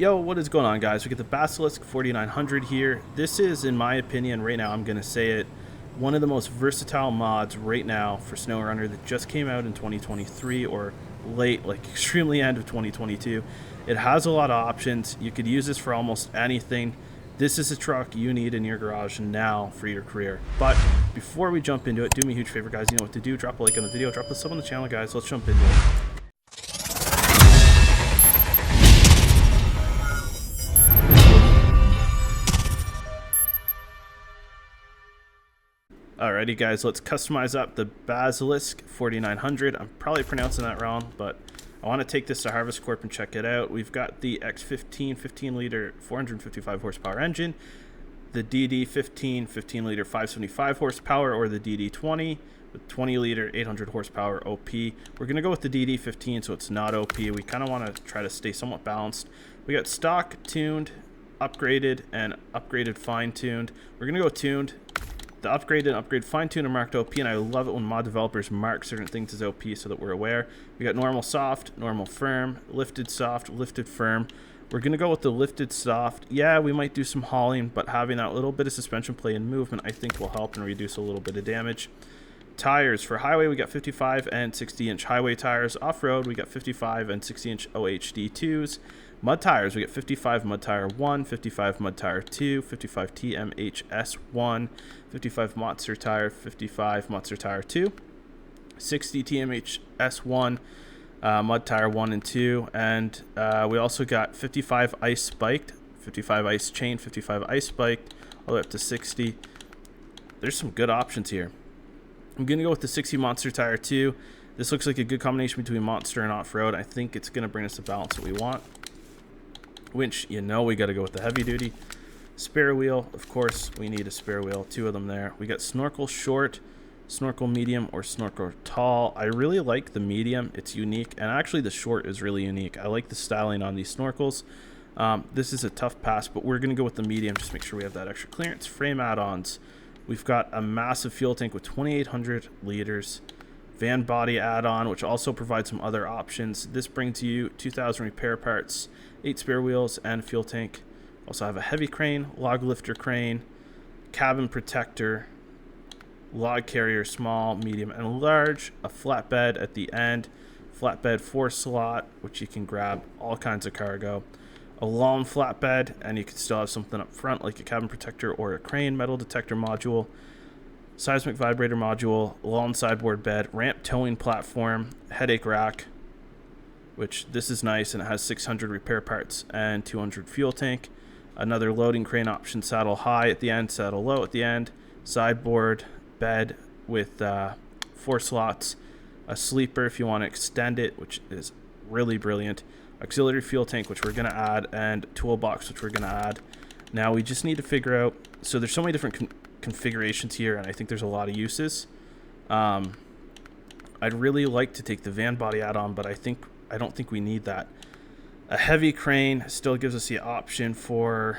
Yo, what is going on, guys? We get the Basilisk 4900 here. This is, in my opinion, right now, I'm going to say it, one of the most versatile mods right now for SnowRunner that just came out in 2023 or late, like extremely end of 2022. It has a lot of options. You could use this for almost anything. This is a truck you need in your garage now for your career. But before we jump into it, do me a huge favor, guys. You know what to do. Drop a like on the video. Drop a sub on the channel, guys. Let's jump into it. Alrighty, guys, let's customize up the Basilisk 4900. I'm probably pronouncing that wrong, but I want to take this to Harvest Corp and check it out. We've got the X15 15-liter 455 horsepower engine, the DD15 15-liter 575 horsepower, or the DD20 with 20-liter 800 horsepower OP. We're going to go with the DD15 so it's not OP. We kind of want to try to stay somewhat balanced. We got stock, tuned, upgraded, and upgraded fine-tuned. We're going to go tuned. The upgrade and upgrade fine-tune are marked OP, and I love it when mod developers mark certain things as OP so that we're aware. We got normal soft, normal firm, lifted soft, lifted firm. We're going to go with the lifted soft. Yeah, we might do some hauling, but having that little bit of suspension play and movement I think will help and reduce a little bit of damage. Tires. For highway, we got 55 and 60-inch highway tires. Off-road, we got 55 and 60-inch OHD 2s. Mud tires, we got 55 mud tire 1, 55 mud tire 2, 55 TMHS 1, 55 monster tire, 55 monster tire 2, 60 TMHS 1, mud tire 1 and 2, and we also got 55 ice spiked, 55 ice chain, 55 ice spiked, all the way up to 60. There's some good options here. I'm going to go with the 60 monster tire 2. This looks like a good combination between monster and off-road. I think it's going to bring us the balance that we want. Winch, you know we got to go with the heavy duty. Spare wheel, of course, we need a spare wheel. 2 of them there. We got snorkel short, snorkel medium, or snorkel tall. I really like the medium. It's unique, and actually the short is really unique. I like the styling on these snorkels. This is a tough pass, but we're going to go with the medium. Just make sure we have that extra clearance. Frame add-ons. We've got a massive fuel tank with 2,800 liters. Van body add-on, which also provides some other options. This brings you 2,000 repair parts, 8 spare wheels, and fuel tank. Also have a heavy crane, log lifter crane, cabin protector, log carrier, small, medium, and large, a flatbed at the end, flatbed 4 slot, which you can grab all kinds of cargo, a long flatbed, and you can still have something up front like a cabin protector or a crane, metal detector module, seismic vibrator module, long sideboard bed, ramp towing platform, headache rack, which this is nice, and it has 600 repair parts and 200 fuel tank. Another loading crane option, saddle high at the end, saddle low at the end, sideboard bed with 4 slots, a sleeper if you want to extend it, which is really brilliant, auxiliary fuel tank, which we're going to add, and toolbox, which we're going to add. Now we just need to figure out, so there's so many different configurations here, and I think there's a lot of uses. I'd really like to take the van body add-on, but I don't think we need that. A heavy crane still gives us the option for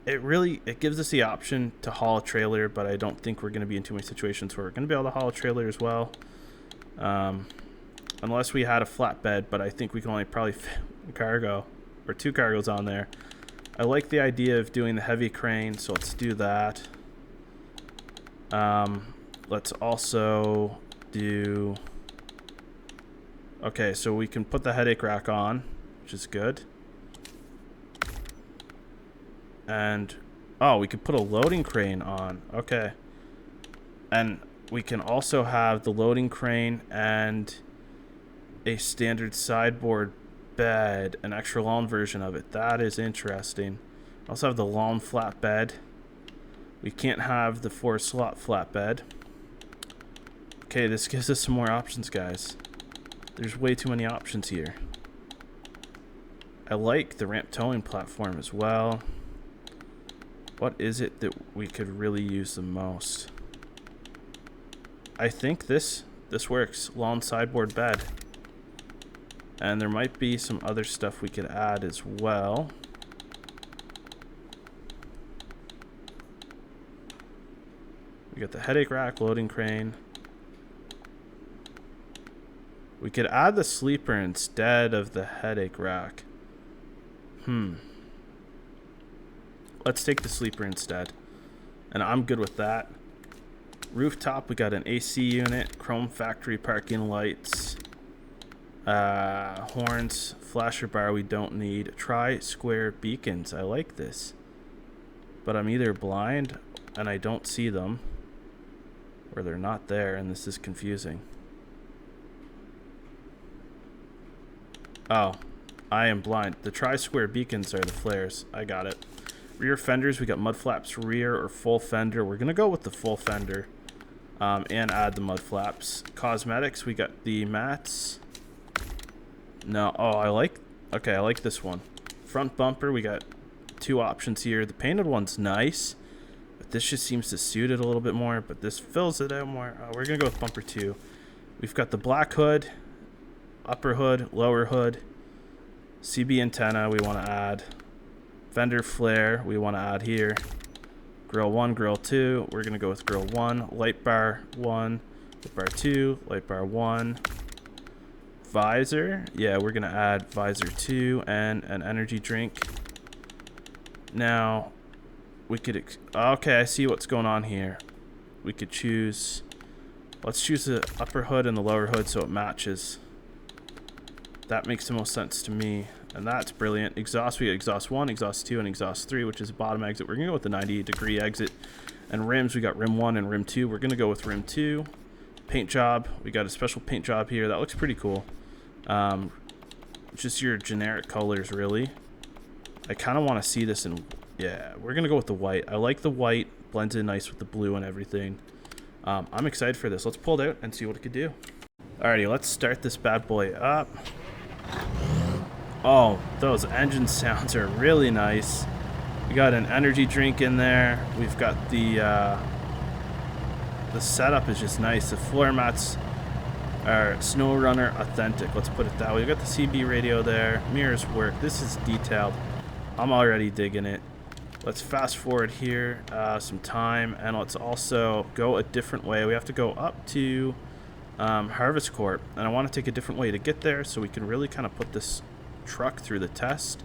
it gives us the option to haul a trailer, but I don't think we're going to be in too many situations where we're going to be able to haul a trailer as well, unless we had a flatbed, but I think we can only probably fit a cargo or 2 cargos on there. I like the idea of doing the heavy crane, so let's do that. Let's also do... Okay, so we can put the headache rack on, which is good. And, oh, we could put a loading crane on. Okay. And we can also have the loading crane and a standard sideboard bed, an extra long version of it. That is interesting. Also have the long flatbed. We can't have the 4 slot flatbed. Okay, this gives us some more options, guys. There's way too many options here. I like the ramp towing platform as well. What is it that we could really use the most? I think this works. Long sideboard bed. And there might be some other stuff we could add as well. We got the headache rack, loading crane. We could add the sleeper instead of the headache rack. Let's take the sleeper instead. And I'm good with that. Rooftop, we got an AC unit, chrome factory parking lights, horns, flasher bar we don't need, tri-square beacons. I like this. But I'm either blind and I don't see them, or they're not there and this is confusing. Oh, I am blind. The tri-square beacons are the flares. I got it. Rear fenders, we got mud flaps rear or full fender. We're going to go with the full fender and add the mud flaps. Cosmetics, we got the mats. No, oh, I like this one. Front bumper, we got two options here. The painted one's nice, but this just seems to suit it a little bit more, but this fills it out more. We're going to go with bumper 2. We've got the black hood, upper hood, lower hood, CB antenna we want to add, fender flare we want to add here, grill 1, grill 2, we're going to go with grill 1, light bar 1, light bar 2, light bar 1, visor, yeah, we're going to add visor 2 and an energy drink. Now we could okay, I see what's going on here. We could choose, let's choose the upper hood and the lower hood so it matches. That makes the most sense to me, and that's brilliant. Exhaust, we got exhaust 1, exhaust 2, and exhaust 3, which is the bottom exit. We're going to go with the 98-degree exit. And rims, we got rim 1 and rim 2. We're going to go with rim 2. Paint job, we got a special paint job here. That looks pretty cool. Just your generic colors, really. I kind of want to see this in, yeah, we're going to go with the white. I like the white, blends in nice with the blue and everything. I'm excited for this. Let's pull it out and see what it could do. Alrighty, let's start this bad boy up. Oh, those engine sounds are really nice. We got an energy drink in there. We've got the setup is just nice. The floor mats are SnowRunner authentic. Let's put it that way. We got the CB radio there. Mirrors work. This is detailed. I'm already digging it. Let's fast forward here some time, and let's also go a different way. We have to go up to Harvest Corp, and I want to take a different way to get there so we can really kind of put this truck through the test.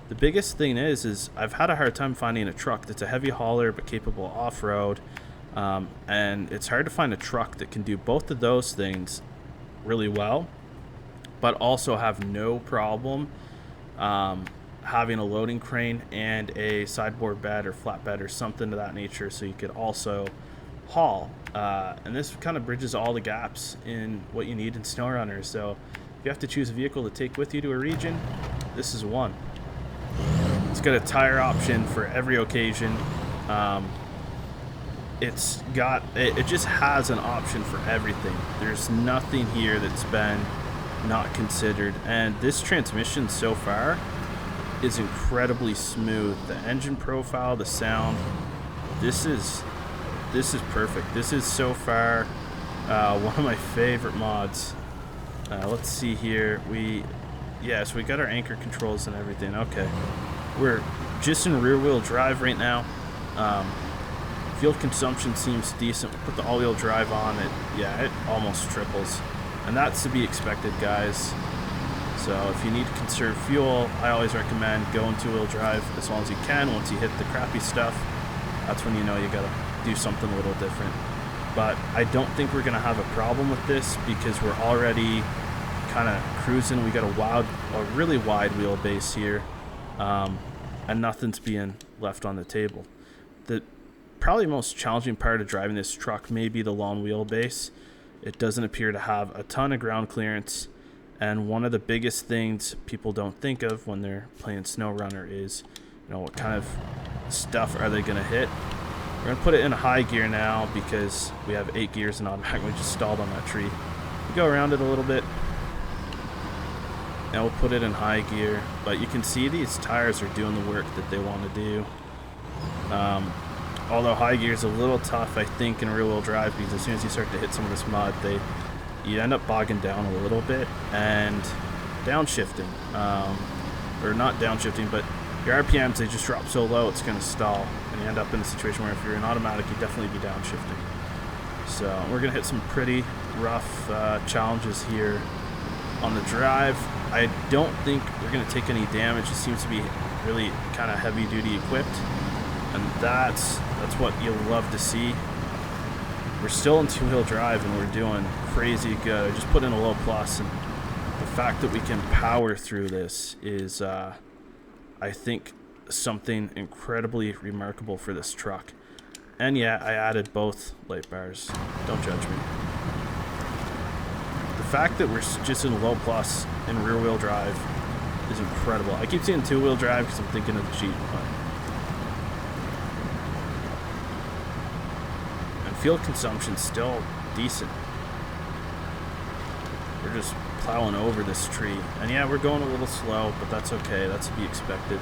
The biggest thing is I've had a hard time finding a truck that's a heavy hauler but capable off-road, and it's hard to find a truck that can do both of those things really well but also have no problem having a loading crane and a sideboard bed or flatbed or something to that nature, so you could also haul. And this kind of bridges all the gaps in what you need in SnowRunner. So if you have to choose a vehicle to take with you to a region, this is one. It's got a tire option for every occasion. It just has an option for everything. There's nothing here that's been not considered, and this transmission so far is incredibly smooth. The engine profile, the sound, this is perfect. This is so far one of my favorite mods. Let's see here. So we got our anchor controls and everything. Okay, we're just in rear wheel drive right now. Fuel consumption seems decent. We'll put the all-wheel drive on it. Yeah, it almost triples, and that's to be expected, guys. So if you need to conserve fuel, I always recommend going two-wheel drive as long as you can. Once you hit the crappy stuff, that's when you know you gotta do something a little different. But I don't think we're gonna have a problem with this because we're already kind of cruising. We got a really wide wheelbase here, and nothing's being left on the table. The probably most challenging part of driving this truck may be the long wheelbase. It doesn't appear to have a ton of ground clearance, and one of the biggest things people don't think of when they're playing SnowRunner is, what kind of stuff are they gonna hit. We're gonna put it in high gear now because we have 8 gears in automatic. We just stalled on that tree. We go around it a little bit, and we'll put it in high gear. But you can see these tires are doing the work that they want to do. Although high gear is a little tough, I think, in rear-wheel drive, because as soon as you start to hit some of this mud, you end up bogging down a little bit and downshifting, or not downshifting, but your RPMs, they just drop so low it's going to stall, and you end up in a situation where if you're in automatic, you'd definitely be downshifting. So we're going to hit some pretty rough challenges here On the drive, I don't think we're going to take any damage. It seems to be really kind of heavy duty equipped, and that's what you'll love to see. We're still in two-wheel drive and we're doing crazy good. I just put in a low plus, and the fact that we can power through this is I think something incredibly remarkable for this truck. And yeah, I added both light bars. Don't judge me. The fact that we're just in low plus in rear wheel drive is incredible. I keep saying two-wheel drive because I'm thinking of the Jeep, and fuel consumption's still decent. We're just plowing over this tree, and yeah, we're going a little slow, but that's okay. That's to be expected.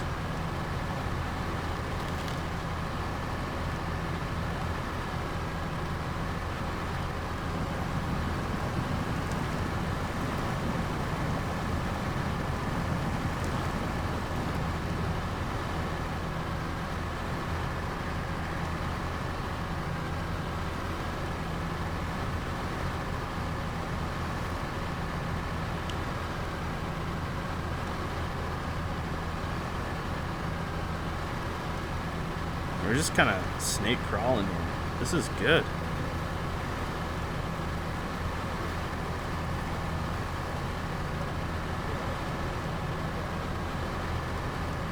We're just kind of snake crawling here. This is good.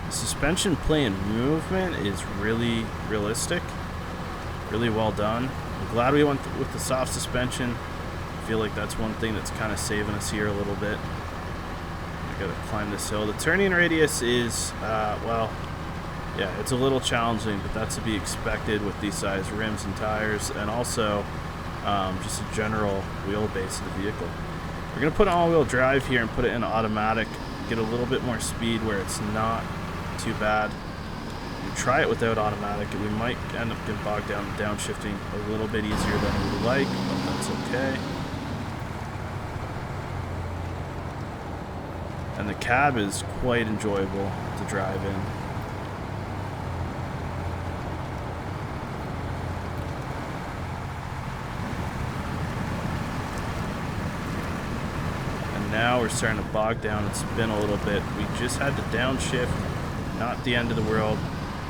The suspension play and movement is really realistic. Really well done. I'm glad we went with the soft suspension. I feel like that's one thing that's kind of saving us here a little bit. I gotta climb this hill. The turning radius is, well, yeah, it's a little challenging, but that's to be expected with these size rims and tires, and also just a general wheelbase of the vehicle. We're going to put all-wheel drive here and put it in automatic, get a little bit more speed where it's not too bad. We try it without automatic, and we might end up getting bogged down in downshifting a little bit easier than we would like, but that's okay. And the cab is quite enjoyable to drive in. Now we're starting to bog down and spin a little bit. We just had to downshift, not the end of the world.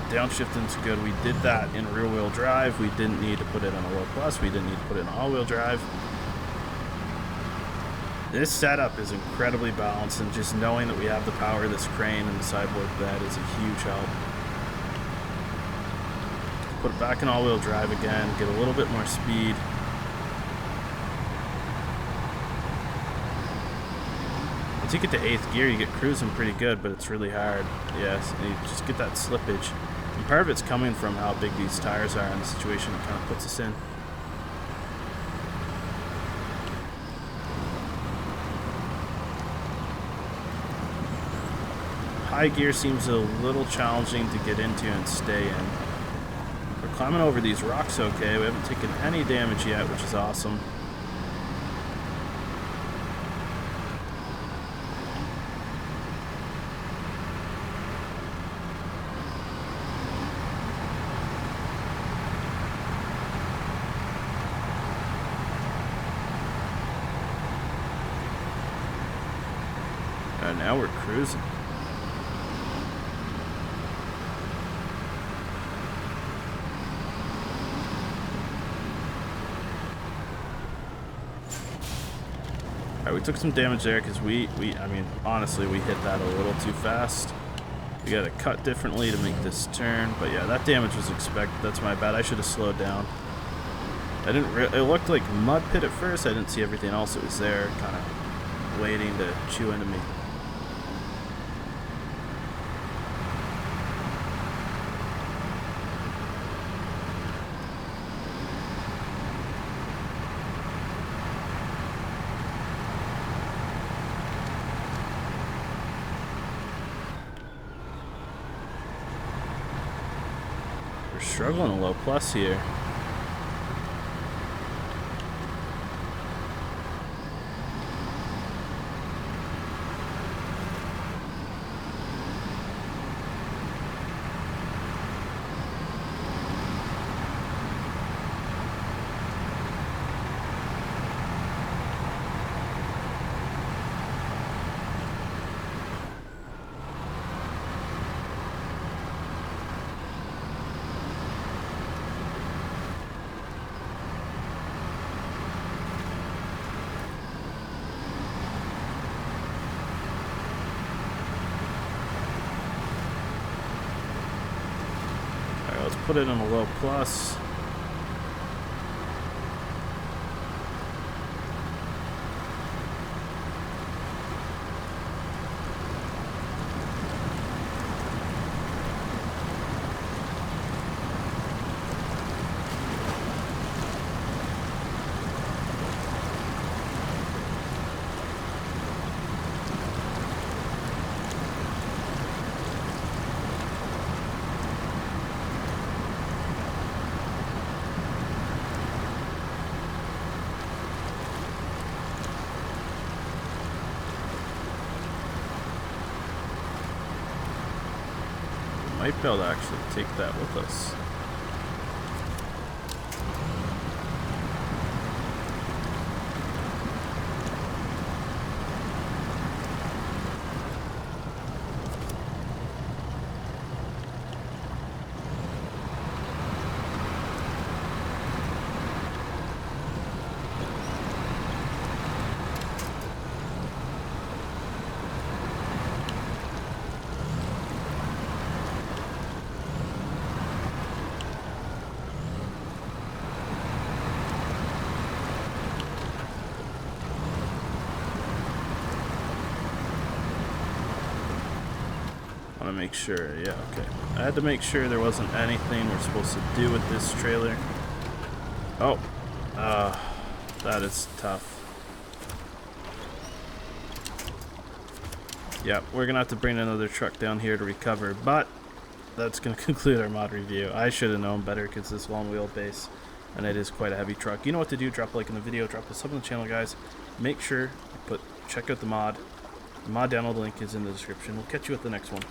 Downshifting's good. We did that in rear wheel drive. We didn't need to put it on a low plus. We didn't need to put it in all wheel drive. This setup is incredibly balanced, and just knowing that we have the power of this crane and the sideboard bed is a huge help. Put it back in all wheel drive again, get a little bit more speed. Once you get to 8th gear, you get cruising pretty good, but it's really hard. Yes, you just get that slippage. And part of it's coming from how big these tires are and the situation it kind of puts us in. High gear seems a little challenging to get into and stay in. We're climbing over these rocks okay. We haven't taken any damage yet, which is awesome. And now we're cruising. Alright, we took some damage there because I mean, honestly, we hit that a little too fast. We gotta cut differently to make this turn, but yeah, that damage was expected. That's my bad. I should have slowed down. I didn't. It looked like mud pit at first. I didn't see everything else that was there, kind of waiting to chew into me. We're struggling a low plus here. put it in a low plus. Might be able to actually take that with us. To make sure, yeah, okay. I had to make sure there wasn't anything we're supposed to do with this trailer. Oh, that is tough. Yeah, we're gonna have to bring another truck down here to recover, but that's gonna conclude our mod review. I should have known better because this long wheelbase, and it is quite a heavy truck. You know what to do, drop a like in the video, drop a sub on the channel, guys. Make sure you check out the mod. The mod download link is in the description. We'll catch you at the next one.